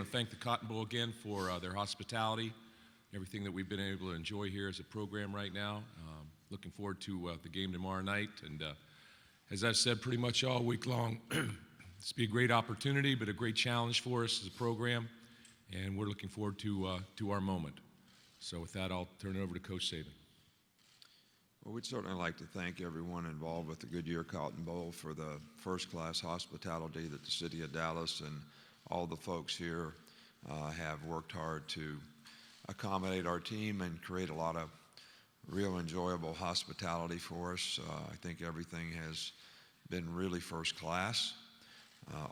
to thank the Cotton Bowl again for their hospitality, everything that we've been able to enjoy here as a program right now. Looking forward to the game tomorrow night. And as I've said pretty much all week long, this will be a great opportunity, but a great challenge for us as a program. And we're looking forward to our moment. So with that, I'll turn it over to Coach Saban. Well, we'd certainly like to thank everyone involved with the Goodyear Cotton Bowl for the first-class hospitality that the city of Dallas and all the folks here have worked hard to accommodate our team and create a lot of real enjoyable hospitality for us. I think everything has been really first class.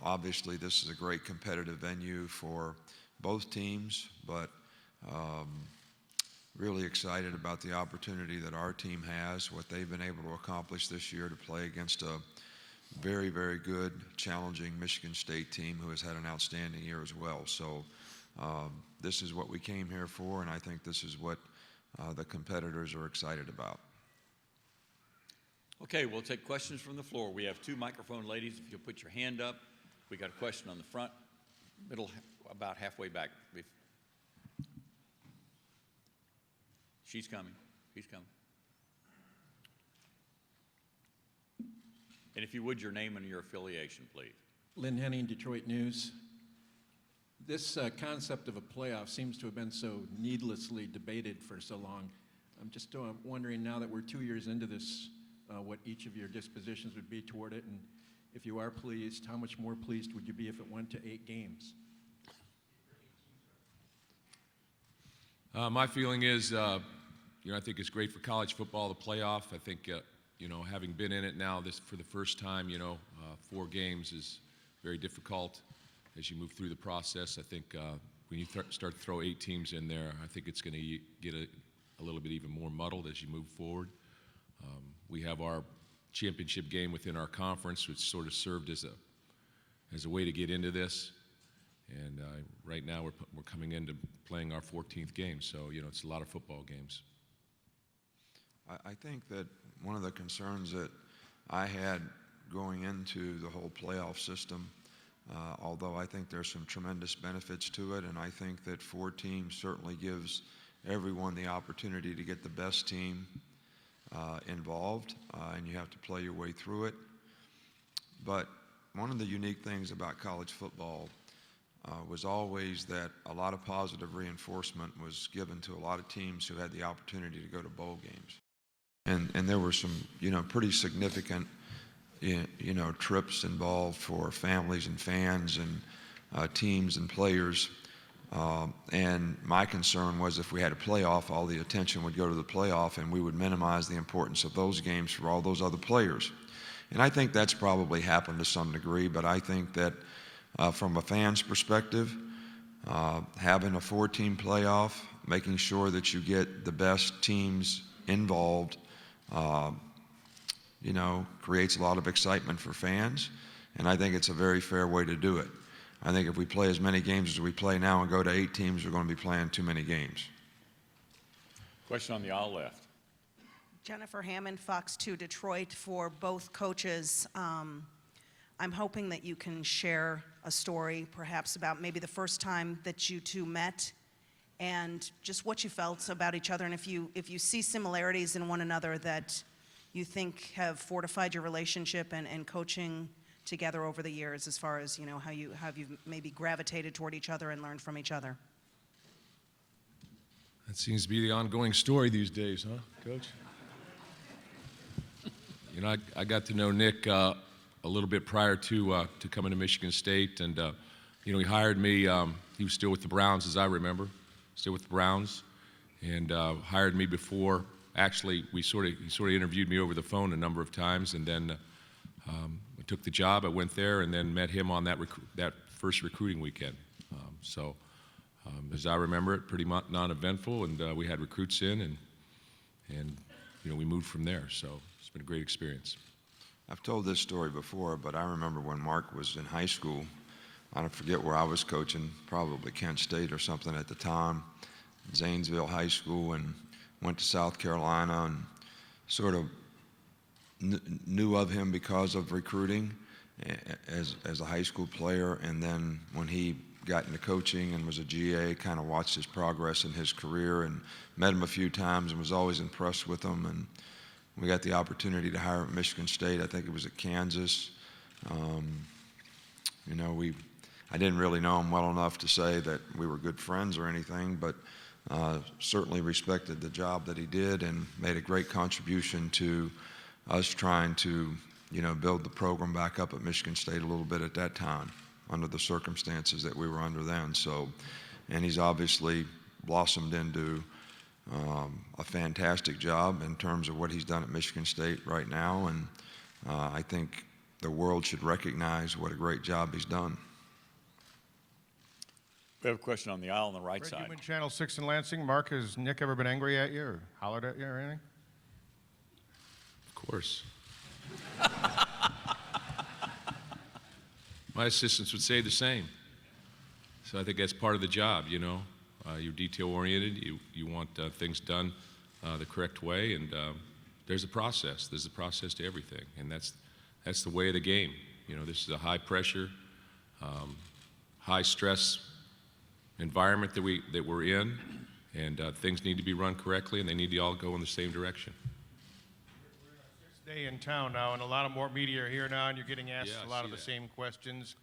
Obviously, this is a great competitive venue for both teams, but really excited about the opportunity that our team has, what they've been able to accomplish this year to play against a very, very good, challenging Michigan State team who has had an outstanding year as well. So this is what we came here for, and I think this is what the competitors are excited about. Okay, we'll take questions from the floor. We have two microphone ladies. If you'll put your hand up. We got a question on the front, middle, about halfway back. She's coming. He's coming. And if you would, your name and your affiliation, please. Lynn Henning, Detroit News. This concept of a playoff seems to have been so needlessly debated for so long. I'm just wondering now that we're 2 years into this, what each of your dispositions would be toward it, and if you are pleased, how much more pleased would you be if it went to 8 games? My feeling is, I think it's great for college football, the playoff. I think, having been in it now for the first time, 4 games is very difficult as you move through the process. I think when you start to throw 8 teams in there, I think it's going to get a little bit even more muddled as you move forward. We have our championship game within our conference, which sort of served as a way to get into this. And right now we're coming into playing our 14th game, so it's a lot of football games. I think that one of the concerns that I had going into the whole playoff system, although I think there's some tremendous benefits to it, and I think that 4 teams certainly gives everyone the opportunity to get the best team involved, and you have to play your way through it. But one of the unique things about college football was always that a lot of positive reinforcement was given to a lot of teams who had the opportunity to go to bowl games. And there were some, pretty significant, trips involved for families and fans and teams and players. And my concern was if we had a playoff, all the attention would go to the playoff and we would minimize the importance of those games for all those other players. And I think that's probably happened to some degree, but I think that from a fan's perspective, having a 4-team playoff, making sure that you get the best teams involved, creates a lot of excitement for fans, and I think it's a very fair way to do it. I think if we play as many games as we play now and go to 8 teams, we're going to be playing too many games. Question on the aisle left. Jennifer Hammond, Fox 2 Detroit. For both coaches, I'm hoping that you can share a story perhaps about maybe the first time that you two met and just what you felt about each other, and if you see similarities in one another that you think have fortified your relationship and coaching together over the years, as far as how you've maybe gravitated toward each other and learned from each other. That seems to be the ongoing story these days, huh, Coach? I got to know Nick a little bit prior to coming to Michigan State, and he hired me. He was still with the Browns, as I remember, still with the Browns, and hired me before. Actually, he sort of interviewed me over the phone a number of times, and then I took the job. I went there, and then met him on that first recruiting weekend. As I remember it, pretty non-eventful, and we had recruits in, and we moved from there. So it's been a great experience. I've told this story before, but I remember when Mark was in high school. I don't forget where I was coaching, probably Kent State or something at the time, Zanesville High School, and went to South Carolina and sort of knew of him because of recruiting as a high school player. And then when he got into coaching and was a GA, kind of watched his progress in his career and met him a few times and was always impressed with him. And we got the opportunity to hire him at Michigan State. I think it was at Kansas. You know, I didn't really know him well enough to say that we were good friends or anything, but certainly respected the job that he did and made a great contribution to us trying to, you know, build the program back up at Michigan State a little bit at that time under the circumstances that we were under then. So, and he's obviously blossomed into a fantastic job in terms of what he's done at Michigan State right now, and I think the world should recognize what a great job he's done. We have a question on the aisle on the right Fred side. Human, Channel 6 in Lansing. Mark, has Nick ever been angry at you or hollered at you or anything? Of course. My assistants would say the same. So I think that's part of the job, you know. You're detail-oriented. You want things done the correct way, and there's a process. There's a process to everything, and that's the way of the game. You know, this is a high-pressure, high-stress environment that we're in, and things need to be run correctly, and they need to all go in the same direction. Day in town now, and a lot of more media are here now, and you're getting asked Yeah, a lot I of the see that. same questions.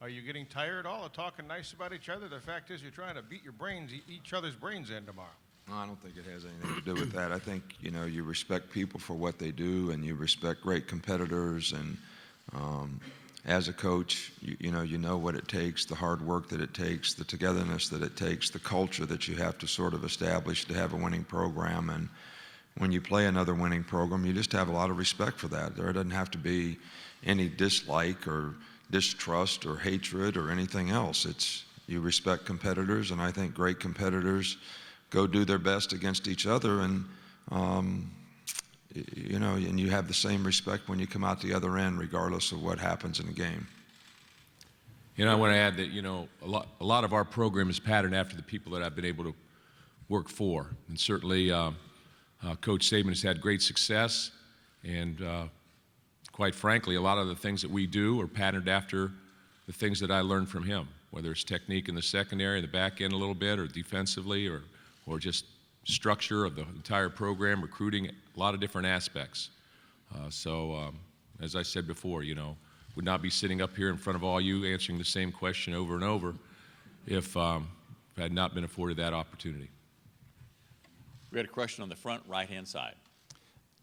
Are you getting tired at all of talking nice about each other? The fact is, you're trying to beat each other's brains in tomorrow. No, I don't think it has anything to do with that. I think, you know, you respect people for what they do, and you respect great competitors, and as a coach, you know what it takes, the hard work that it takes, the togetherness that it takes, the culture that you have to sort of establish to have a winning program. And when you play another winning program, you just have a lot of respect for that. There doesn't have to be any dislike or distrust or hatred or anything else. It's you respect competitors, and I think great competitors go do their best against each other, and you know, and you have the same respect when you come out the other end, regardless of what happens in the game. You know, I want to add that, you know, a lot of our program is patterned after the people that I've been able to work for, and certainly Coach Saban has had great success, and quite frankly, a lot of the things that we do are patterned after the things that I learned from him, whether it's technique in the secondary, in the back end a little bit, or defensively, or just structure of the entire program, recruiting, a lot of different aspects. As I said before, you know, would not be sitting up here in front of all you answering the same question over and over if I had not been afforded that opportunity. We had a question on the front right-hand side.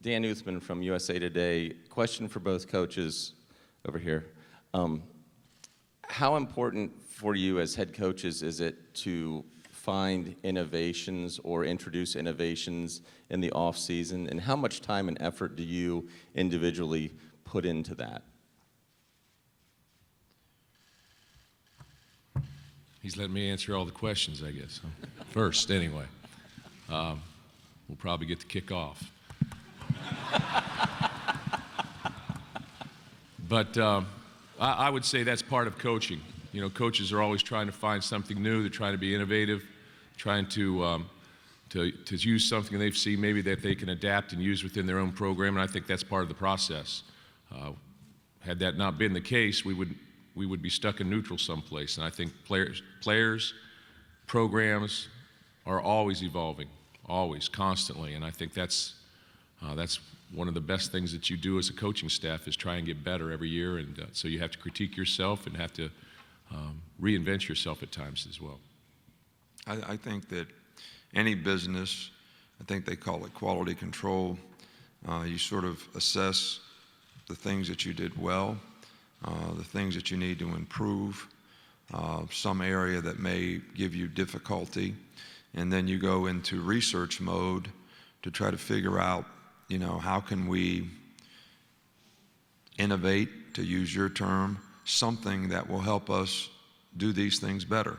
Dan Uthman from USA Today. Question for both coaches over here. How important for you as head coaches is it to find innovations or introduce innovations in the off season, and how much time and effort do you individually put into that? He's letting me answer all the questions, I guess. Huh? First, anyway. We'll probably get to kick off. But I would say that's part of coaching. You know, coaches are always trying to find something new. They're trying to be innovative, trying to use something they've seen maybe that they can adapt and use within their own program, and I think that's part of the process. Had that not been the case, we would be stuck in neutral someplace, and I think players, programs are always evolving, always, constantly, and I think that's one of the best things that you do as a coaching staff is try and get better every year, and so you have to critique yourself and have to reinvent yourself at times as well. I think that any business, I think they call it quality control, you sort of assess the things that you did well, the things that you need to improve, some area that may give you difficulty, and then you go into research mode to try to figure out, you know, how can we innovate, to use your term, something that will help us do these things better.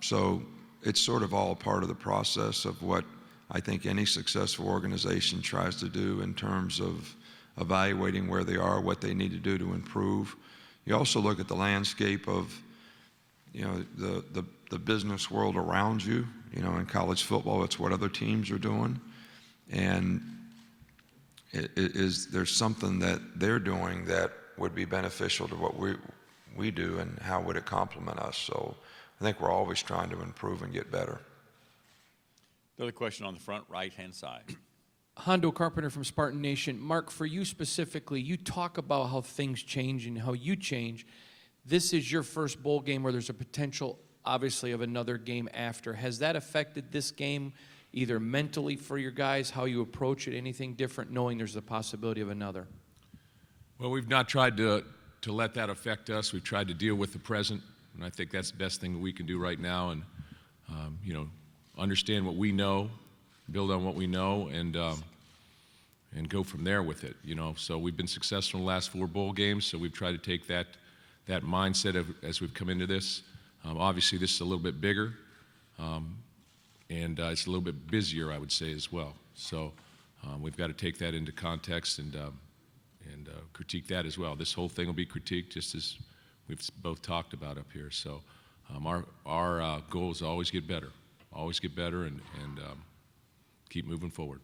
So it's sort of all part of the process of what I think any successful organization tries to do in terms of evaluating where they are, what they need to do to improve. You also look at the landscape of, you know, the business world around you. You know, in college football, it's what other teams are doing. And there's something that they're doing that would be beneficial to what we do, and how would it complement us. So I think we're always trying to improve and get better. Another question on the front right-hand side. Hondo Carpenter from Spartan Nation. Mark, for you specifically, you talk about how things change and how you change. This is your first bowl game where there's a potential, obviously, of another game after. Has that affected this game, either mentally for your guys, how you approach it, anything different, knowing there's the possibility of another? Well, we've not tried to let that affect us. We've tried to deal with the present, and I think that's the best thing that we can do right now, and understand what we know, build on what we know, and go from there with it. So we've been successful in the last 4 bowl games, so we've tried to take that mindset as we've come into this. Obviously, this is a little bit bigger, and it's a little bit busier, I would say, as well. So we've got to take that into context and critique that as well. This whole thing will be critiqued, just as we've both talked about up here. So our goal is to always get better, and keep moving forward.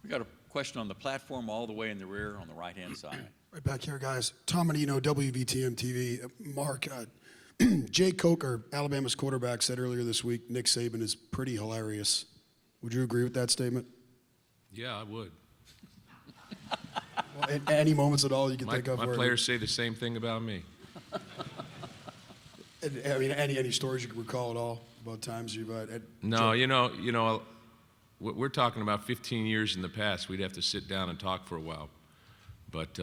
We got a question on the platform all the way in the rear on the right-hand side. Right back here, guys. Tom Menino, WVTM TV. Mark, Jay Coker, Alabama's quarterback, said earlier this week Nick Saban is pretty hilarious. Would you agree with that statement? Yeah, I would. Well, any moments at all you can think of? My where players say the same thing about me. I mean, any stories you can recall at all about times you've had? No, we're talking about 15 years in the past. We'd have to sit down and talk for a while. But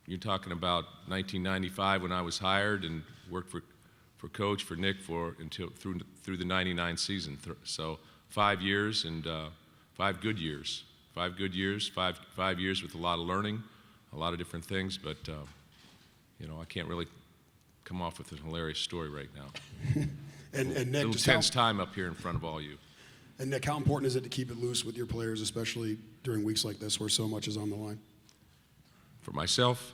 you're talking about 1995 when I was hired and worked for Coach, for Nick, until through the '99 season. So 5 years and 5 good years. 5 good years, 5 years with a lot of learning, a lot of different things. But I can't really come off with a hilarious story right now. and Nick, a little just tense time up here in front of all you. And Nick, how important is it to keep it loose with your players, especially during weeks like this where so much is on the line? For myself,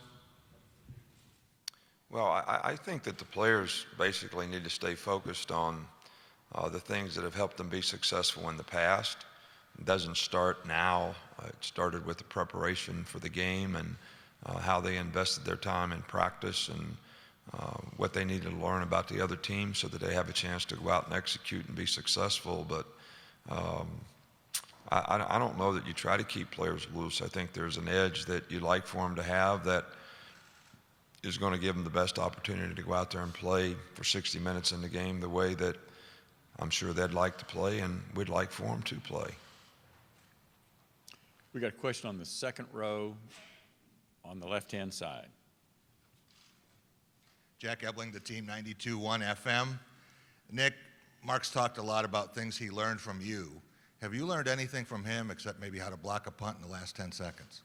Well, I think that the players basically need to stay focused on the things that have helped them be successful in the past. It doesn't start now. It started with the preparation for the game and how they invested their time in practice and what they needed to learn about the other team so that they have a chance to go out and execute and be successful. But I don't know that you try to keep players loose. I think there's an edge that you'd like for them to have that is going to give them the best opportunity to go out there and play for 60 minutes in the game the way that I'm sure they'd like to play and we'd like for them to play. We got a question on the second row on the left-hand side. Jack Ebling, the Team 92.1 FM. Nick, Mark's talked a lot about things he learned from you. Have you learned anything from him except maybe how to block a punt in the last 10 seconds?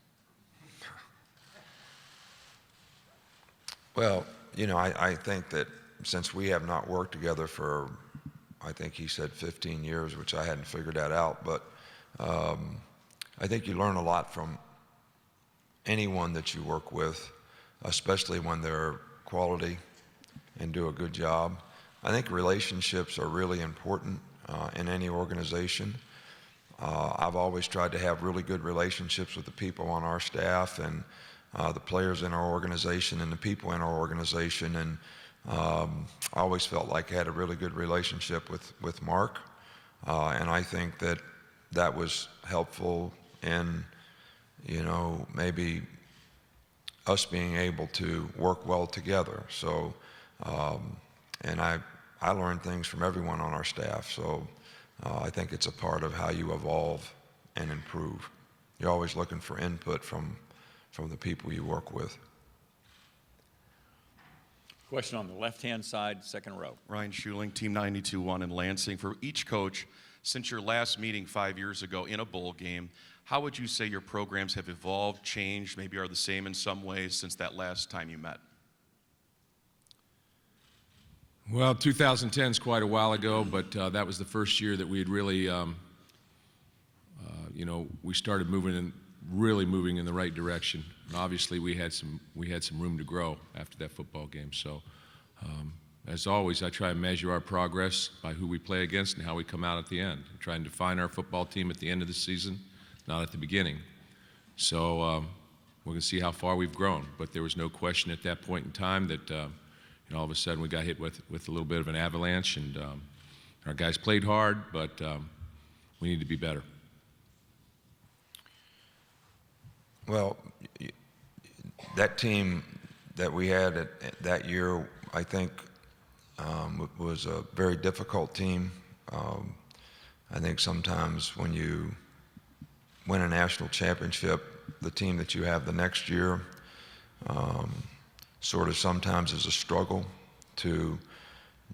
Well, I think that since we have not worked together for, I think he said 15 years, which I hadn't figured that out, but I think you learn a lot from anyone that you work with, especially when they're quality and do a good job. I think relationships are really important in any organization. I've always tried to have really good relationships with the people on our staff and the players in our organization and the people in our organization, and I always felt like I had a really good relationship with Mark, and I think that was helpful in, maybe us being able to work well together. So, and I learned things from everyone on our staff, so I think it's a part of how you evolve and improve. You're always looking for input from the people you work with. Question on the left-hand side, second row. Ryan Schuling, Team 92.1 in Lansing. For each coach, since your last meeting 5 years ago in a bowl game, how would you say your programs have evolved, changed, maybe are the same in some ways since that last time you met? well, 2010 is quite a while ago, but that was the first year that we had really, we started really moving in the right direction. And obviously, we had some room to grow after that football game. So, as always, I try and measure our progress by who we play against and how we come out at the end. I'm trying to define our football team at the end of the season, not at the beginning. So, we're going to see how far we've grown. But there was no question at that point in time that all of a sudden we got hit with a little bit of an avalanche, and our guys played hard, but we need to be better. Well, that team that we had that year, I think, was a very difficult team. I think sometimes when you win a national championship, the team that you have the next year sort of sometimes is a struggle to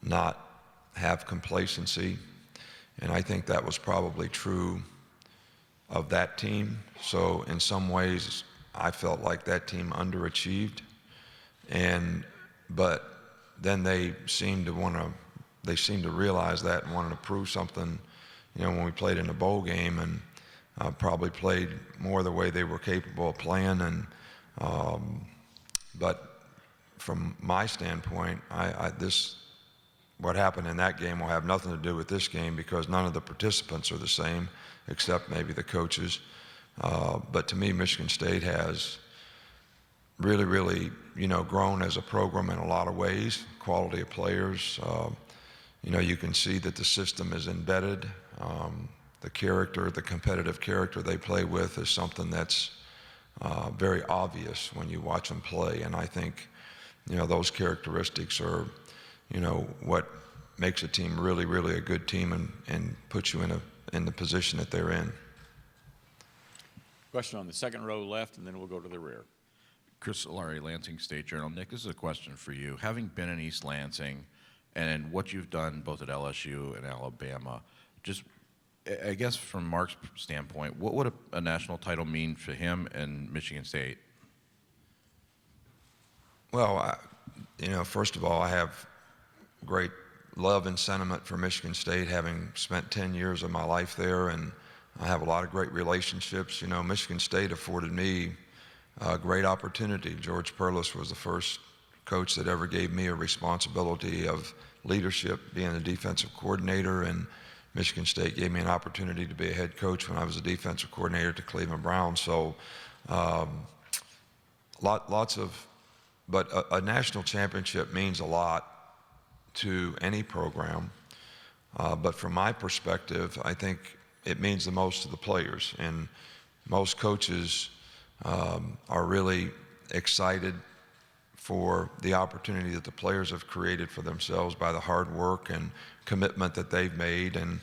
not have complacency. And I think that was probably true of that team. So in some ways, I felt like that team underachieved. But then they seemed to realize that and wanted to prove something, when we played in a bowl game, and probably played more the way they were capable of playing. But from my standpoint, what happened in that game will have nothing to do with this game, because none of the participants are the same, except maybe the coaches. But to me, Michigan State has really, really, grown as a program in a lot of ways. Quality of players, you can see that the system is embedded. The character, the competitive character they play with is something that's very obvious when you watch them play. And I think, those characteristics are, what makes a team really, really a good team and puts you in the position that they're in. Question on the second row left, and then we'll go to the rear. Chris Solari, Lansing State Journal. Nick, this is a question for you. Having been in East Lansing and what you've done both at LSU and Alabama, just, I guess from Mark's standpoint, what would a national title mean for him and Michigan State? Well, first of all, I have great love and sentiment for Michigan State, having spent 10 years of my life there, and I have a lot of great relationships. Michigan State afforded me a great opportunity. George Perlis was the first coach that ever gave me a responsibility of leadership, being a defensive coordinator, and Michigan State gave me an opportunity to be a head coach when I was a defensive coordinator at the Cleveland Browns. So but a national championship means a lot to any program. But from my perspective, I think it means the most to the players. And most coaches are really excited for the opportunity that the players have created for themselves by the hard work and commitment that they've made. And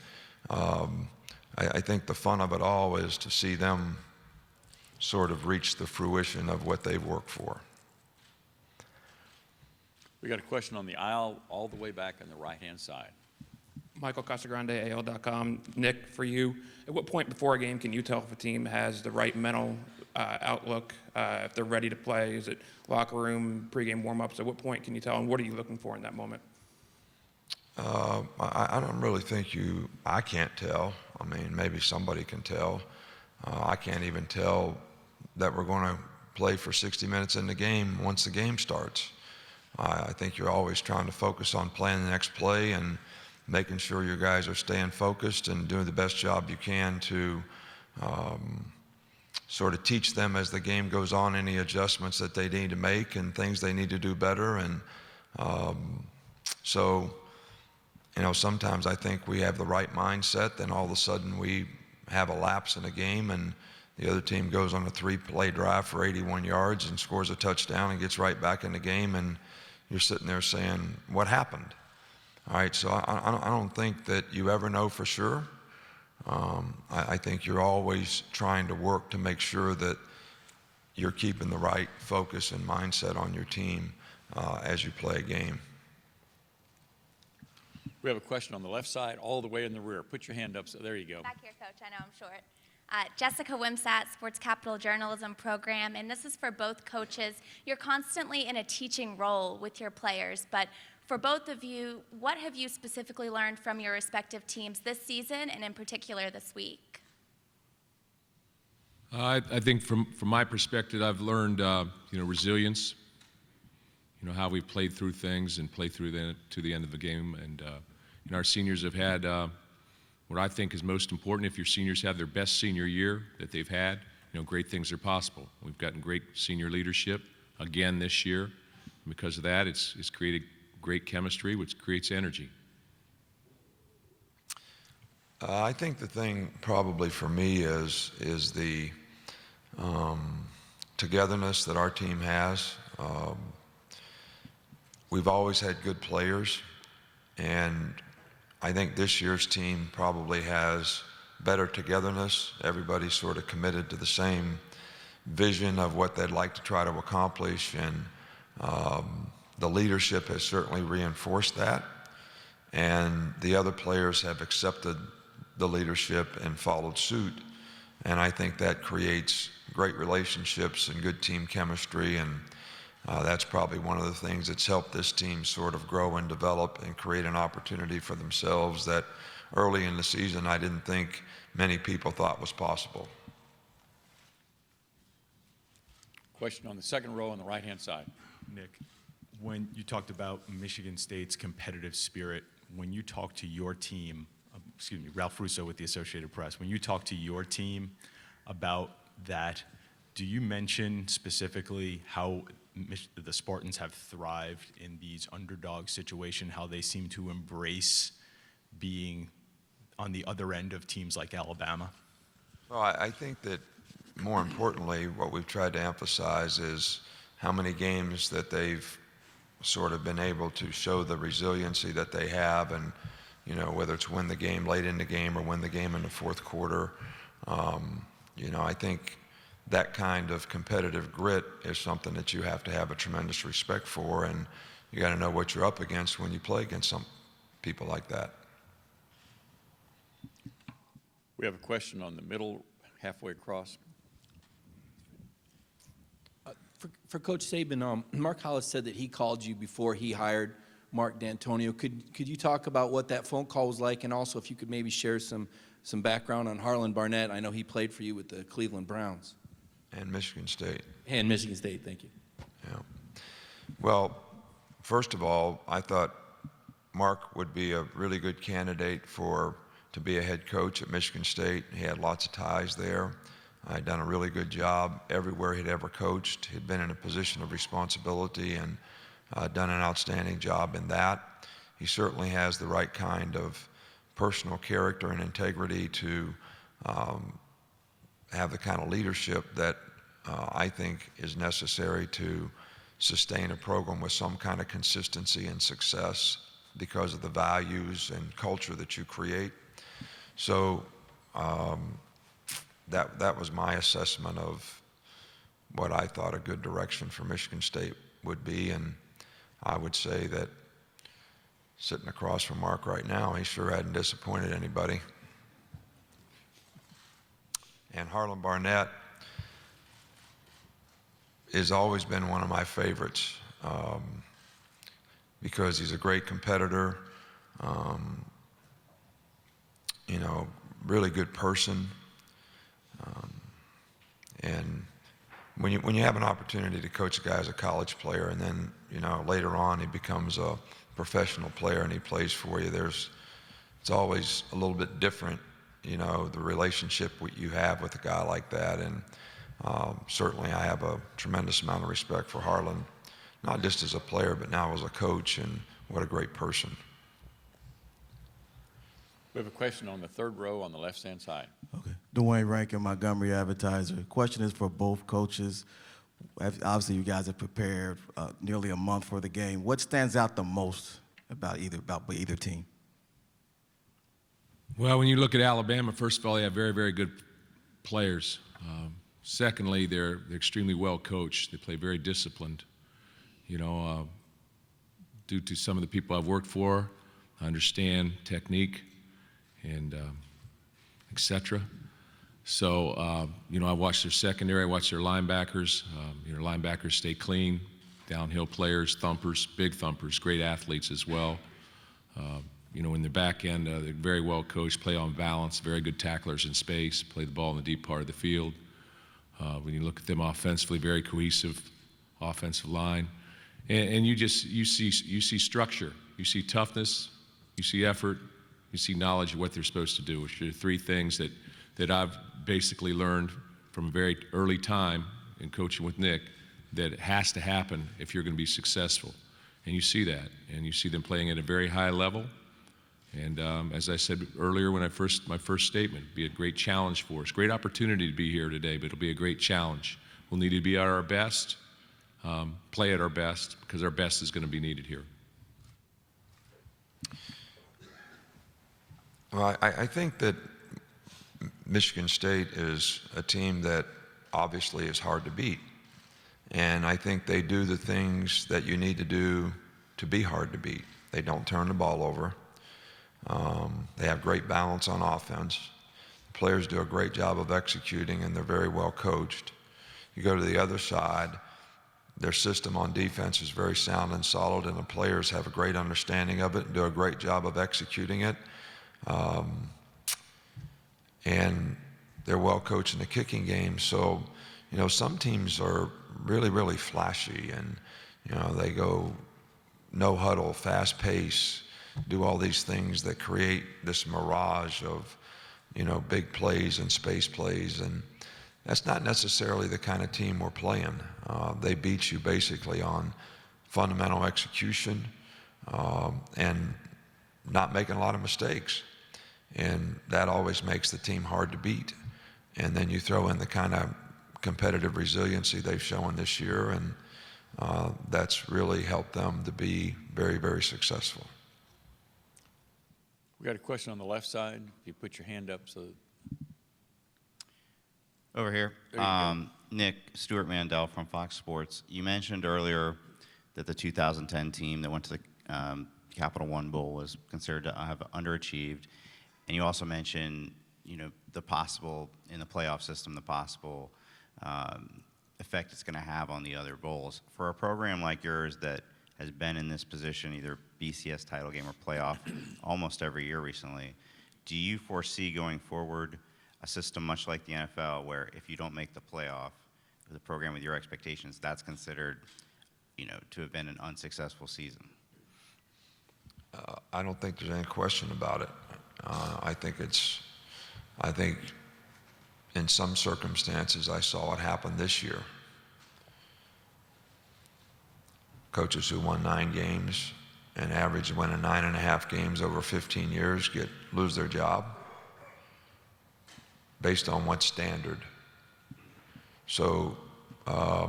I think the fun of it all is to see them sort of reach the fruition of what they've worked for. We got a question on the aisle all the way back on the right-hand side. Michael Casagrande, AL.com. Nick, for you, at what point before a game can you tell if a team has the right mental outlook, if they're ready to play? Is it locker room, pregame warm-ups? At what point can you tell, and what are you looking for in that moment? I don't really think I can't tell. I mean, maybe somebody can tell. I can't even tell that we're going to play for 60 minutes in the game once the game starts. I think you're always trying to focus on playing the next play and making sure your guys are staying focused and doing the best job you can to sort of teach them as the game goes on any adjustments that they need to make and things they need to do better. And so, sometimes I think we have the right mindset, then all of a sudden we have a lapse in a game and the other team goes on a 3-play drive for 81 yards and scores a touchdown and gets right back in the game, and you're sitting there saying, what happened? All right, so I don't think that you ever know for sure. I think you're always trying to work to make sure that you're keeping the right focus and mindset on your team as you play a game. We have a question on the left side, all the way in the rear. Put your hand up. So there you go. Back here, Coach. I know I'm short. Jessica Wimsat, Sports Capital Journalism Program, and this is for both coaches. You're constantly in a teaching role with your players, but for both of you, what have you specifically learned from your respective teams this season and in particular this week? I think from my perspective, I've learned resilience. How we've played through things and played through to the end of the game, and our seniors have had what I think is most important. If your seniors have their best senior year that they've had, great things are possible. We've gotten great senior leadership again this year. And because of that, it's created great chemistry, which creates energy. I think the thing probably for me is the togetherness that our team has. We've always had good players, and I think this year's team probably has better togetherness. Everybody's sort of committed to the same vision of what they'd like to try to accomplish, and the leadership has certainly reinforced that, and the other players have accepted the leadership and followed suit. And I think that creates great relationships and good team chemistry, and that's probably one of the things that's helped this team sort of grow and develop and create an opportunity for themselves that early in the season I didn't think many people thought was possible. Question on the second row on the right-hand side. Nick, when you talked about Michigan State's competitive spirit, when you talk to your team, Ralph Russo with the Associated Press, when you talk to your team about that, do you mention specifically how the Spartans have thrived in these underdog situations, how they seem to embrace being on the other end of teams like Alabama? Well, I think that more importantly, what we've tried to emphasize is how many games that they've sort of been able to show the resiliency that they have, and whether it's win the game late in the game or win the game in the fourth quarter. I think that kind of competitive grit is something that you have to have a tremendous respect for, and you got to know what you're up against when you play against some people like that. We have a question on the middle, halfway across. For Coach Saban, Mark Hollis said that he called you before he hired Mark Dantonio. Could you talk about what that phone call was like, and also if you could maybe share some background on Harlan Barnett? I know he played for you with the Cleveland Browns. And Michigan State. And Michigan State, thank you. Yeah. Well, first of all, I thought Mark would be a really good candidate to be a head coach at Michigan State. He had lots of ties there. I'd done a really good job everywhere he'd ever coached. He'd been in a position of responsibility and done an outstanding job in that. He certainly has the right kind of personal character and integrity to have the kind of leadership that I think is necessary to sustain a program with some kind of consistency and success because of the values and culture that you create. So that was my assessment of what I thought a good direction for Michigan State would be, and I would say that sitting across from Mark right now, he sure hadn't disappointed anybody. And Harlan Barnett has always been one of my favorites because he's a great competitor, really good person. And when you have an opportunity to coach a guy as a college player, and then later on he becomes a professional player and he plays for you, it's always a little bit different, the relationship you have with a guy like that. And certainly I have a tremendous amount of respect for Harlan, not just as a player, but now as a coach, and what a great person. We have a question on the third row on the left-hand side. Okay. Dwayne Rankin, Montgomery Advertiser. Question is for both coaches. Obviously, you guys have prepared nearly a month for the game. What stands out the most about either team? Well, when you look at Alabama, first of all, they have very, very good players. Secondly, they're extremely well coached. They play very disciplined. Due to some of the people I've worked for, I understand technique and et cetera. So, I watch their secondary, I watch their linebackers. Linebackers stay clean, downhill players, thumpers, big thumpers, great athletes as well. In their back end, they're very well coached, play on balance, very good tacklers in space, play the ball in the deep part of the field. When you look at them offensively, very cohesive offensive line. And you see structure, you see toughness, you see effort, you see knowledge of what they're supposed to do, which are three things that I've basically learned from a very early time in coaching with Nick that it has to happen if you're going to be successful. And you see that, and you see them playing at a very high level. And as I said earlier when my first statement, be a great challenge for us. Great opportunity to be here today, but it'll be a great challenge. We'll need to be at our best, play at our best, because our best is going to be needed here. Well, I think that Michigan State is a team that obviously is hard to beat. And I think they do the things that you need to do to be hard to beat. They don't turn the ball over. They have great balance on offense. The players do a great job of executing, and they're very well coached. You go to the other side, their system on defense is very sound and solid, and the players have a great understanding of it and do a great job of executing it. And they're well coached in the kicking game. So, you know, some teams are really, really flashy, and, you know, they go no huddle, fast pace, do all these things that create this mirage of, you know, big plays and space plays. And that's not necessarily the kind of team we're playing. They beat you basically on fundamental execution and not making a lot of mistakes. And that always makes the team hard to beat. And then you throw in the kind of competitive resiliency they've shown this year, and that's really helped them to be very, very successful. We got a question on the left side. If you put your hand up so. Over here. There you go. Nick, Stuart Mandel from Fox Sports. You mentioned earlier that the 2010 team that went to the Capital One Bowl was considered to have underachieved. And you also mentioned, you know, the possible, in the playoff system, the possible effect it's going to have on the other bowls. For a program like yours that has been in this position, either BCS title game or playoff, almost every year recently, do you foresee going forward a system much like the NFL where if you don't make the playoff, the program with your expectations, that's considered, you know, to have been an unsuccessful season? I don't think there's any question about it. I think in some circumstances I saw it happen this year. Coaches who won 9 games and average winning 9.5 games over 15 years lose their job. Based on what standard? So I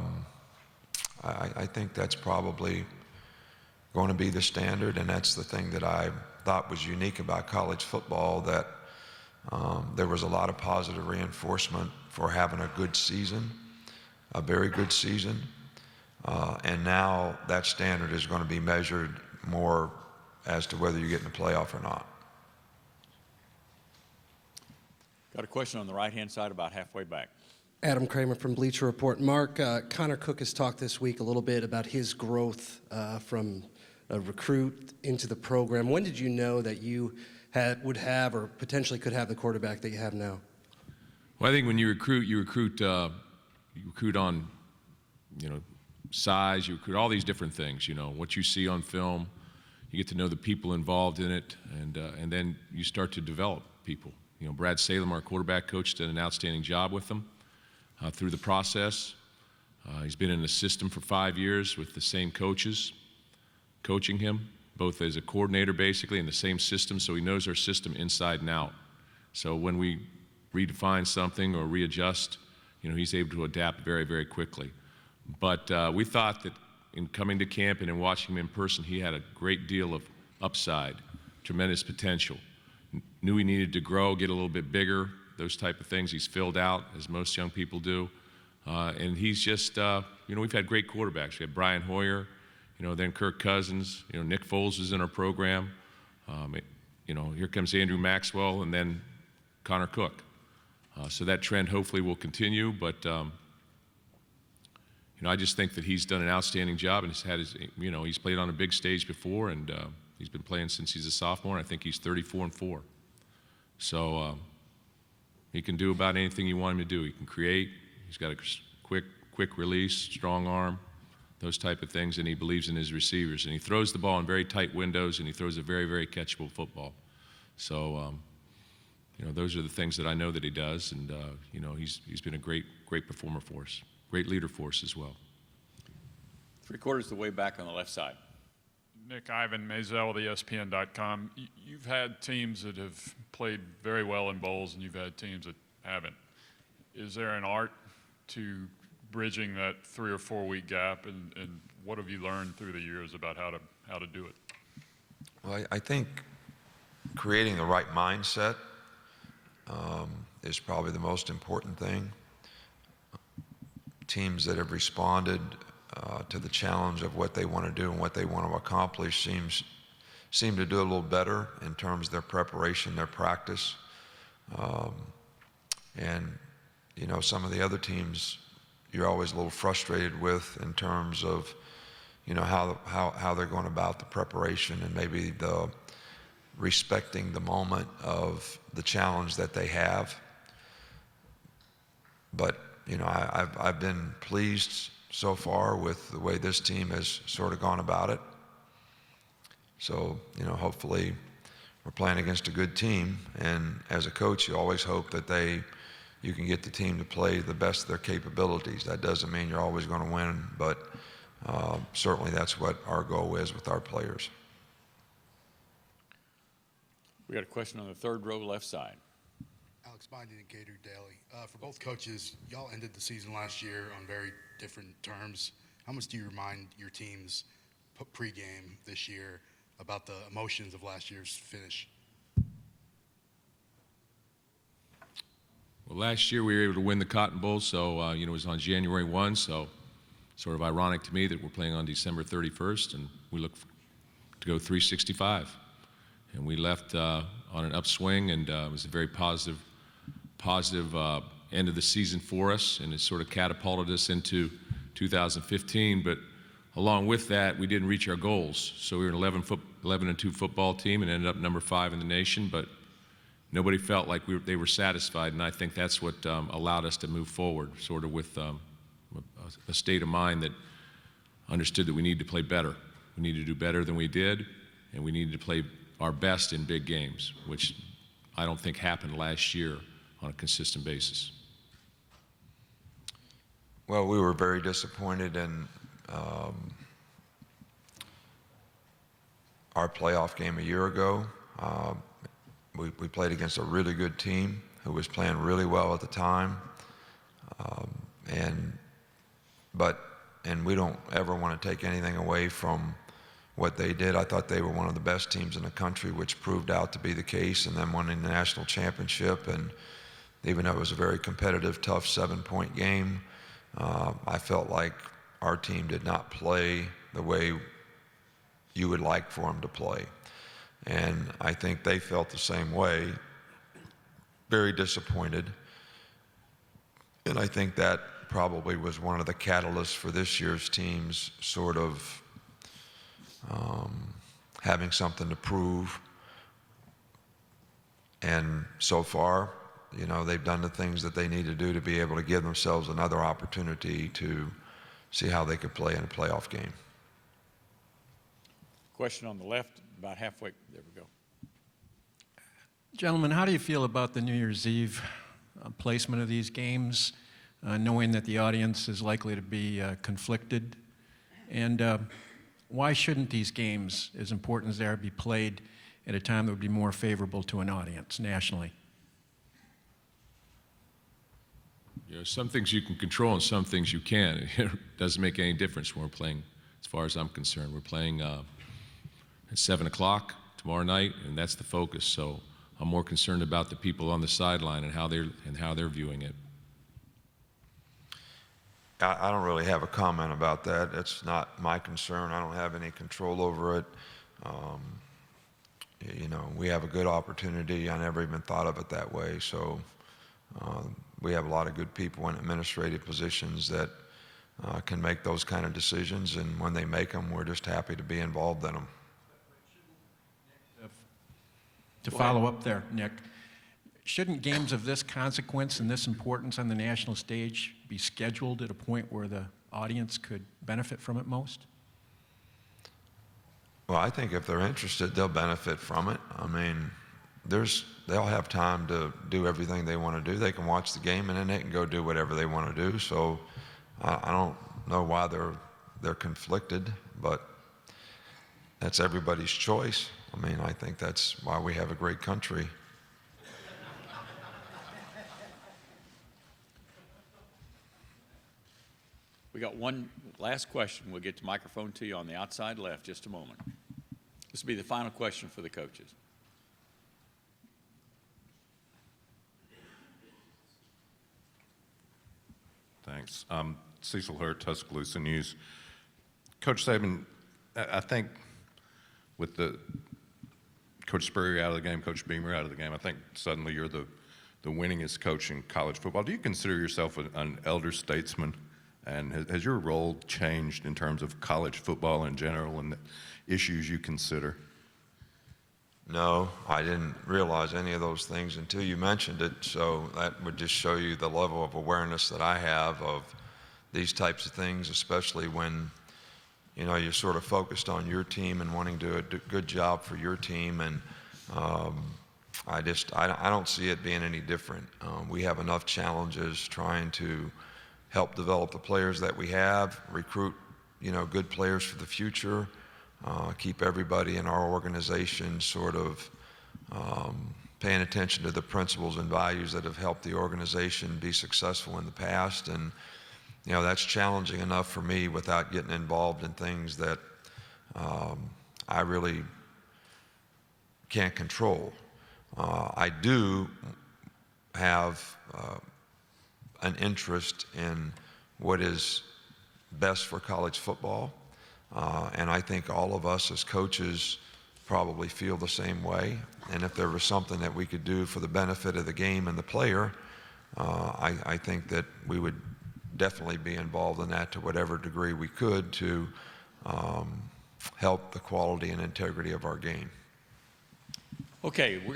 think that's probably going to be the standard, and that's the thing that I thought was unique about college football, that there was a lot of positive reinforcement for having a good season, a very good season, and now that standard is going to be measured more as to whether you get in the playoff or not. Got a question on the right-hand side about halfway back. Adam Kramer from Bleacher Report. Mark, Connor Cook has talked this week a little bit about his growth from a recruit into the program. When did you know that you would have or potentially could have the quarterback that you have now? Well, I think when you recruit on, you know, size, you recruit all these different things, you know, what you see on film, you get to know the people involved in it, and then you start to develop people. You know, Brad Salem, our quarterback coach, did an outstanding job with them through the process. He's been in the system for 5 years with the same coaches coaching him, both as a coordinator basically in the same system, so he knows our system inside and out. So when we redefine something or readjust, you know, he's able to adapt very, very quickly. But we thought that in coming to camp and in watching him in person, he had a great deal of upside, tremendous potential. Knew he needed to grow, get a little bit bigger, those type of things. He's filled out, as most young people do. And he's just, you know, we've had great quarterbacks. We had Brian Hoyer, you know, then Kirk Cousins, you know, Nick Foles is in our program. You know, here comes Andrew Maxwell, and then Connor Cook. So that trend hopefully will continue, but, you know, I just think that he's done an outstanding job, and he's had his, you know, he's played on a big stage before, and he's been playing since he's a sophomore. I think he's 34-4. So he can do about anything you want him to do. He can create. He's got a quick release, strong arm, those type of things, and he believes in his receivers. And he throws the ball in very tight windows, and he throws a very, very catchable football. So, those are the things that I know that he does, and he's been a great performer for us, great leader for us as well. 3/4 the way back on the left side. Nick, Ivan Mazel with ESPN.com. You've had teams that have played very well in bowls, and you've had teams that haven't. Is there an art to bridging that 3 or 4 week gap, and what have you learned through the years about how to do it? Well, I think creating the right mindset is probably the most important thing. Teams that have responded to the challenge of what they want to do and what they want to accomplish seem to do a little better in terms of their preparation, their practice. And some of the other teams you're always a little frustrated with in terms of how they're going about the preparation and maybe the respecting the moment of the challenge that they have. But I've been pleased so far with the way this team has sort of gone about it. So hopefully we're playing against a good team, and as a coach you always hope that you can get the team to play the best of their capabilities. That doesn't mean you're always going to win, but certainly that's what our goal is with our players. We got a question on the 3rd row left side. Alex Binding and Gator Daily. For both coaches, y'all ended the season last year on very different terms. How much do you remind your teams pregame this year about the emotions of last year's finish? Well, last year we were able to win the Cotton Bowl, so it was on January 1, so sort of ironic to me that we're playing on December 31st, and we look to go 365. And we left on an upswing, and it was a very positive end of the season for us, and it sort of catapulted us into 2015. But along with that, we didn't reach our goals. So we were an 11-2 football team and ended up number 5 in the nation, but nobody felt like they were satisfied, and I think that's what allowed us to move forward, sort of with a state of mind that understood that we needed to play better. We needed to do better than we did, and we needed to play our best in big games, which I don't think happened last year on a consistent basis. Well, we were very disappointed in our playoff game a year ago. We played against a really good team who was playing really well at the time, and we don't ever want to take anything away from what they did. I thought they were one of the best teams in the country, which proved out to be the case, and then winning the national championship. And even though it was a very competitive, tough 7-point game, I felt like our team did not play the way you would like for them to play. And I think they felt the same way, very disappointed. And I think that probably was one of the catalysts for this year's teams sort of having something to prove. And so far, they've done the things that they need to do to be able to give themselves another opportunity to see how they could play in a playoff game. Question on the left, about halfway. There we go. Gentlemen, how do you feel about the New Year's Eve placement of these games, knowing that the audience is likely to be conflicted? And why shouldn't these games, as important as they are, be played at a time that would be more favorable to an audience nationally? Some things you can control and some things you can't. It doesn't make any difference when we're playing, as far as I'm concerned. We're playing at 7 o'clock tomorrow night, and that's the focus. So I'm more concerned about the people on the sideline and how they're viewing it. I don't really have a comment about that. It's not my concern. I don't have any control over it. We have a good opportunity. I never even thought of it that way. So we have a lot of good people in administrative positions that can make those kind of decisions, and when they make them, we're just happy to be involved in them. To follow up there, Nick, shouldn't games of this consequence and this importance on the national stage be scheduled at a point where the audience could benefit from it most? Well, I think if they're interested, they'll benefit from it. I mean, they'll have time to do everything they want to do. They can watch the game and then they can go do whatever they want to do. So I don't know why they're conflicted, but that's everybody's choice. I mean, I think that's why we have a great country. We got one last question. We'll get the microphone to you on the outside left just a moment. This will be the final question for the coaches. Thanks. Cecil Hurt, Tuscaloosa News. Coach Saban, I think with the Coach Spurrier out of the game, Coach Beamer out of the game, I think suddenly you're the winningest coach in college football. Do you consider yourself an elder statesman? And has your role changed in terms of college football in general and the issues you consider? No, I didn't realize any of those things until you mentioned it, so that would just show you the level of awareness that I have of these types of things, especially when, you know, you're sort of focused on your team and wanting to do a good job for your team, and I don't see it being any different. We have enough challenges trying to help develop the players that we have, recruit, you know, good players for the future, keep everybody in our organization sort of paying attention to the principles and values that have helped the organization be successful in the past. And, you know, that's challenging enough for me without getting involved in things that I really can't control. I do have an interest in what is best for college football. And I think all of us as coaches probably feel the same way. And if there was something that we could do for the benefit of the game and the player, I think that we would definitely be involved in that to whatever degree we could to help the quality and integrity of our game. Okay, we're going